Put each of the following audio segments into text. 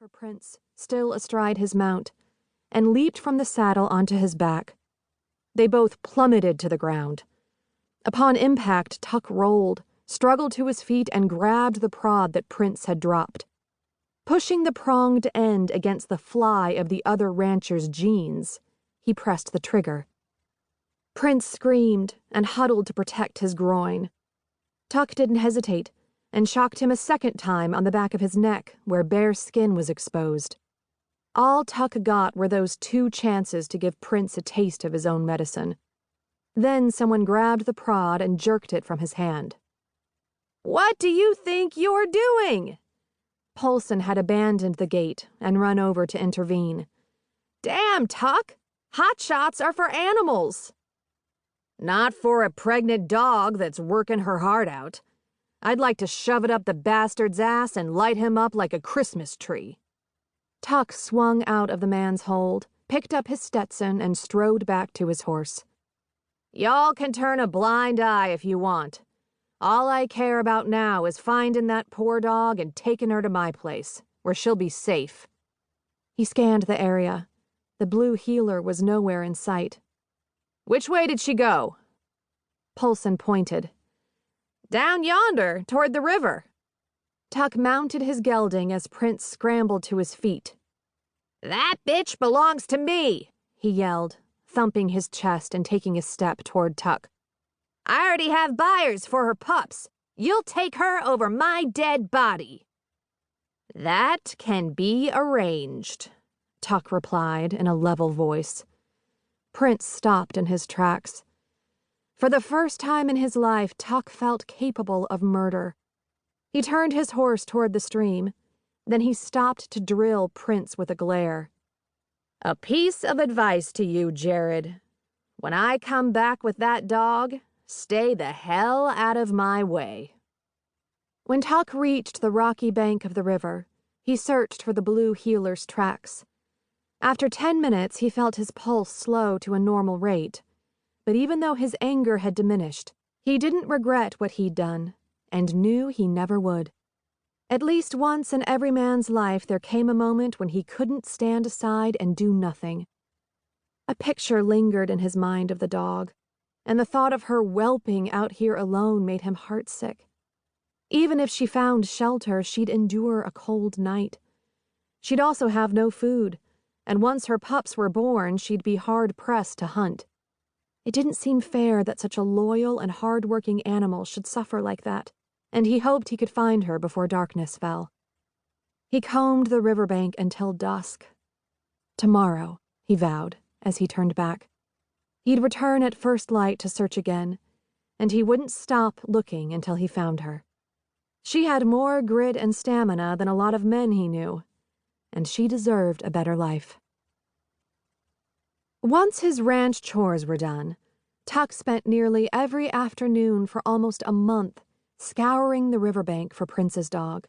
for Prince, still astride his mount, and leaped from the saddle onto his back. They both plummeted to the ground. Upon impact, Tuck rolled, struggled to his feet, and grabbed the prod that Prince had dropped. Pushing the pronged end against the fly of the other rancher's jeans, he pressed the trigger. Prince screamed and huddled to protect his groin. Tuck didn't hesitate and shocked him a second time on the back of his neck where bare skin was exposed. All Tuck got were those 2 chances to give Prince a taste of his own medicine. Then someone grabbed the prod and jerked it from his hand. "What do you think you're doing?" Polson had abandoned the gate and run over to intervene. "Damn, Tuck! Hot shots are for animals." "Not for a pregnant dog that's working her heart out. I'd like to shove it up the bastard's ass and light him up like a Christmas tree." Tuck swung out of the man's hold, picked up his Stetson, and strode back to his horse. "Y'all can turn a blind eye if you want. All I care about now is finding that poor dog and taking her to my place, where she'll be safe." He scanned the area. The blue heeler was nowhere in sight. "Which way did she go?" Polson pointed. "Down yonder, toward the river." Tuck mounted his gelding as Prince scrambled to his feet. "That bitch belongs to me," he yelled, thumping his chest and taking a step toward Tuck. "I already have buyers for her pups. You'll take her over my dead body." "That can be arranged," Tuck replied in a level voice. Prince stopped in his tracks. For the first time in his life, Tuck felt capable of murder. He turned his horse toward the stream. Then he stopped to drill Prince with a glare. "A piece of advice to you, Jared. When I come back with that dog, stay the hell out of my way." When Tuck reached the rocky bank of the river, he searched for the blue heeler's tracks. After 10 minutes, he felt his pulse slow to a normal rate. But even though his anger had diminished, he didn't regret what he'd done, and knew he never would. At least once in every man's life there came a moment when he couldn't stand aside and do nothing. A picture lingered in his mind of the dog, and the thought of her whelping out here alone made him heartsick. Even if she found shelter, she'd endure a cold night. She'd also have no food, and once her pups were born, she'd be hard-pressed to hunt. It didn't seem fair that such a loyal and hard-working animal should suffer like that, and he hoped he could find her before darkness fell. He combed the riverbank until dusk. Tomorrow, he vowed, as he turned back. He'd return at first light to search again, and he wouldn't stop looking until he found her. She had more grit and stamina than a lot of men he knew, and she deserved a better life. Once his ranch chores were done, Tuck spent nearly every afternoon for almost a month scouring the riverbank for Prince's dog.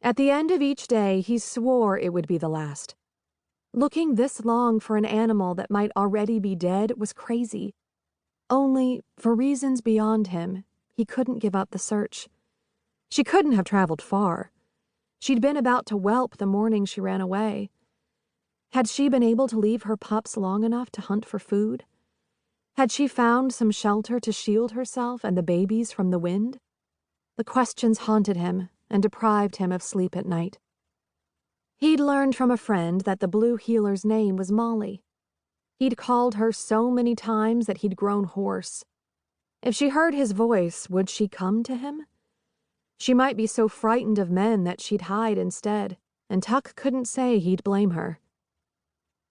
At the end of each day, he swore it would be the last. Looking this long for an animal that might already be dead was crazy. Only, for reasons beyond him, he couldn't give up the search. She couldn't have traveled far. She'd been about to whelp the morning she ran away. Had she been able to leave her pups long enough to hunt for food? Had she found some shelter to shield herself and the babies from the wind? The questions haunted him and deprived him of sleep at night. He'd learned from a friend that the blue heeler's name was Molly. He'd called her so many times that he'd grown hoarse. If she heard his voice, would she come to him? She might be so frightened of men that she'd hide instead, and Tuck couldn't say he'd blame her.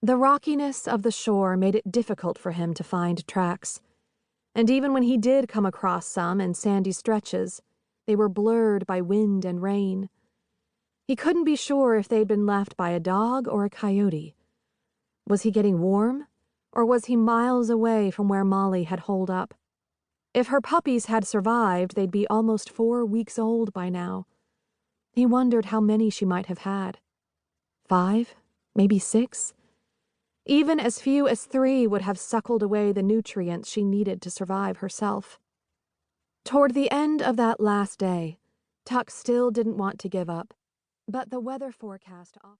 The rockiness of the shore made it difficult for him to find tracks, and even when he did come across some in sandy stretches, they were blurred by wind and rain. He couldn't be sure if they'd been left by a dog or a coyote. Was he getting warm, or was he miles away from where Molly had holed up? If her puppies had survived, they'd be almost 4 weeks old by now. He wondered how many she might have had. 5? Maybe 6? Even as few as 3 would have suckled away the nutrients she needed to survive herself. Toward the end of that last day, Tuck still didn't want to give up, but the weather forecast offered